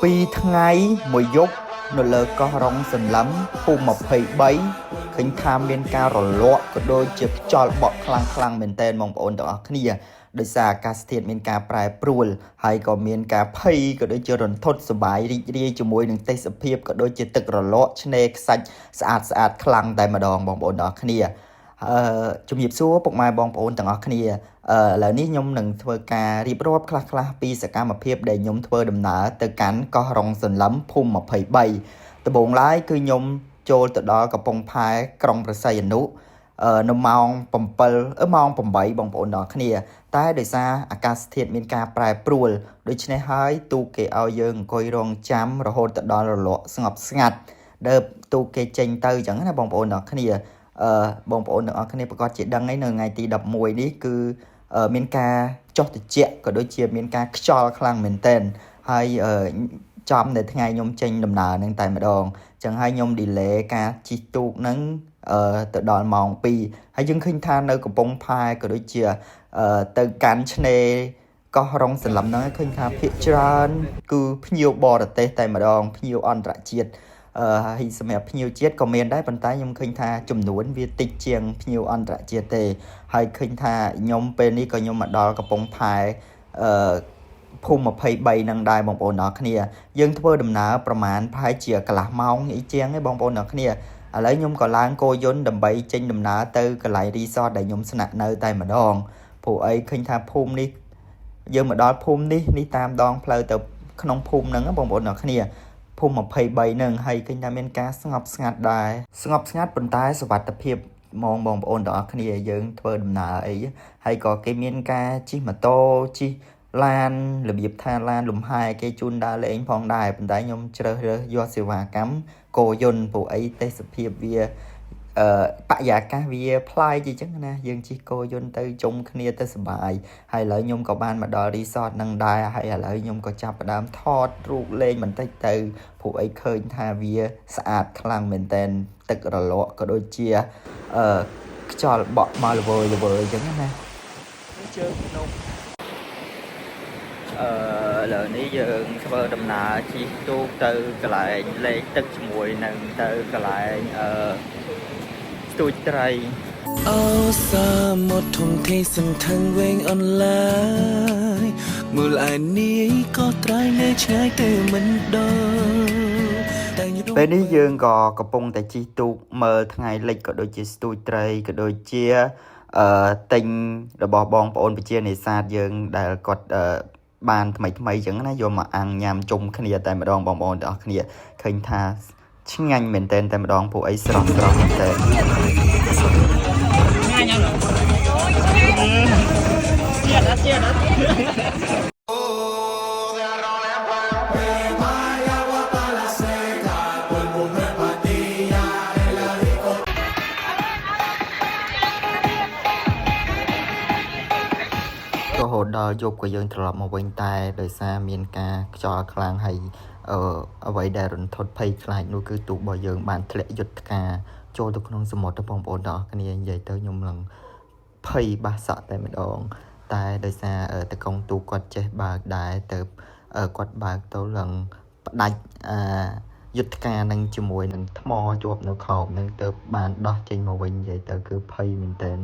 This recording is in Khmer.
ពីថ្ងៃមួយយប់នៅលើកោះរងសន្លឹមភូមិ23ឃើញថាមានការរលកក៏ដូចជាខ្យល់បក់ខ្លាំងមែនទែនបងប្អូនទាំងអស់គ្នាដោយសារអាកាសធាតុមានការប្រែប្រួលហើយក៏មានការភ័យក៏ដូចជារន្ធត់សប្បាយរីករាយជាមួយនឹងទេសភាពក៏ដូចជាទឹករលកឆ្នេរខ្សាច់ស្អាតខ្លាំងតែម្ដងបងប្អូនទាំងអស់គ្នាជំរាបសួរពុកម៉ែបងប្អូនទាំងអស់គ្នាឥឡូវនេះខ្ញុំនឹងធ្វើការរៀបរាប់ខ្លះពីសកម្មភាពដែលខ្ញុំធ្វើដំណើរទៅកាន់កោះរងសន្លឹមភូមិ23ដំបូងឡើយគឺខ្ញុំចូលទៅដល់កំពង់ផែក្រុងព្រះសីហនុនៅម៉ោង7ម៉ោង8បងប្អូនទាំងអស់គ្នាតែដោយសារអាកាសធាតុមានការប្រែប្រួលដូច្នេះហើយទូកគេឲ្យយើងអង្គុយរងចាំរហូតទៅដល់រលកស្ងប់ស្ងាត់ដើបទូកគេចេញទៅអញ្ចឹងណាបងប្អូនទាំងអស់គ្នាបងប្អូនទាំងអស់គ្នាប្រកាសជាដឹងហើយនៅថ្ងៃទី11នេះគឺមានការចុះត្រជាក់ក៏ដូចជាមានការខ្យល់ខ្លាំងមែនទែនហើយចំនៅថ្ងៃខ្ញុំចេញដំណើរហ្នឹងតែម្ដងអញ្ចឹងហើយខ្ញុំ delay ការជិះទូកហ្នឹងទៅដល់ម៉ោង2ហើយយើងឃើញថានៅកំពង់ផែក៏ដូចជាទៅកាន់ឆ្នេរកោះរងសន្លឹមហ្នឹងឃើញថាភាគច្រើនគឺភ្ញៀវបរទេសតែម្ដងភ្ញៀវអន្តរជាតិហើយសម្រាប់ភ្ញៀវជាតិក៏មានដែរប៉ុន្តែខ្ញុំឃើញថាចំនួនវាតិចជាងភ្ញៀវអន្តរជាតិទេហើយឃើញថាខ្ញុំពេលនេះក៏ខ្ញុំមកដល់កំពង់ផែភូមិ23នឹងដែរបងប្អូនទាំងអស់គ្នាយើងធ្វើដំណើរប្រហែលប្រហែលជាកន្លះម៉ោងអីជាងឯងបងប្អូនទាំងអស់គ្នាឥឡូវខ្ញុំក៏ឡើងគោយន្តដើម្បីចេញដំណើរទៅកន្លែងរីសតដែលខ្ញុំស្នាក់នៅតែម្ដងព្រោះអីឃើញថាភូមិនេះយើងមកដល់ភូមិនេះតាមដងផ្លូវទៅក្នុងភូមិហ្នឹងបងប្អូនទាំងអស់គ្នាភូមិ23នឹងហើយឃើញថាមានការស្ងប់ស្ងាត់ដែរស្ងប់ស្ងាត់ប៉ុន្តែសុវត្ថិភាពបងប្អូនទាំងអស់គ្នាយើងធ្វើដំណើរអីហើយក៏គេមានការជិះម៉ូតូជិះឡានរបៀបថាឡានលំហែគេជូនដើរលេងផងដែរប៉ុន្តែខ្ញុំជ្រើសរើសយកសេវាកម្មគោយន្តព្រោះអីទេសភាពវាបរិយាកាសវាប្លែកអញ្ចឹងណាយើងជិះគោយន្តទៅជុំគ្នាទៅសប្បាយហើយឥឡូវខ្ញុំក៏បានមកដល់រីសតនឹងដែរហើយឥឡូវខ្ញុំក៏ចាប់ផ្ដើមថតរូបលេងបន្តិចទៅព្រោះអីឃើញថាវាស្អាតខ្លាំងមែនតើទឹករលកក៏ដូចជាខ្យល់បក់មកល្វើយអញ្ចឹងណាជើងភ្នំឥឡូវនេះយើងធ្វើដំណើរជិះទូកទៅកន្លែងលេងទឹកជាមួយនឹងទៅកន្លែងស្ទួយត្រីអូសាមកធំទេសំថឹងវែងអនឡាញមូលឯនេះក៏ត្រៃនៅឆ្ងាយទៅមិនដល់ពេលនេះយើងក៏កំពុងតែជិះទូកមើលថ្ងៃលិចក៏ដូចជាស្ទួយត្រីក៏ដូចជាទិញរបស់បងប្អូនប្រជានេសាទយើងដែលគាត់បានថ្មីអញ្ចឹងណាយកមកអាំងញ៉ាំជុំគ្នាតែម្ដងបងប្អូនទាំងអស់គ្នាឃើញថាឆ្ងាញ់មែនទែនតែម្ដងពួកអីស្រស់មែនទែនរហូតដល់យប់ក៏យើងត្រឡប់មកវិញតែដោយសារមានការខ្យល់ខ្លាំងហើយអ្វីដែលរន្ធត់ភ័យខ្លាចនោះគឺទូករបស់យើងបានធ្លាក់យុទ្ធការចូលទៅក្នុងសមុទ្របងប្អូនទាំងអស់គ្នានិយាយទៅខ្ញុំនឹងភ័យបាសក់តែម្ដងតែដោយសារតកងទូកគាត់ចេះបើកដែរទៅគាត់បើកទៅឡើងផ្ដាច់យុទ្ធការនឹងជាមួយនឹងថ្មជាប់នៅខោបនឹងទៅបានដោះចេញមកវិញនិយាយទៅគឺភ័យមែនទែន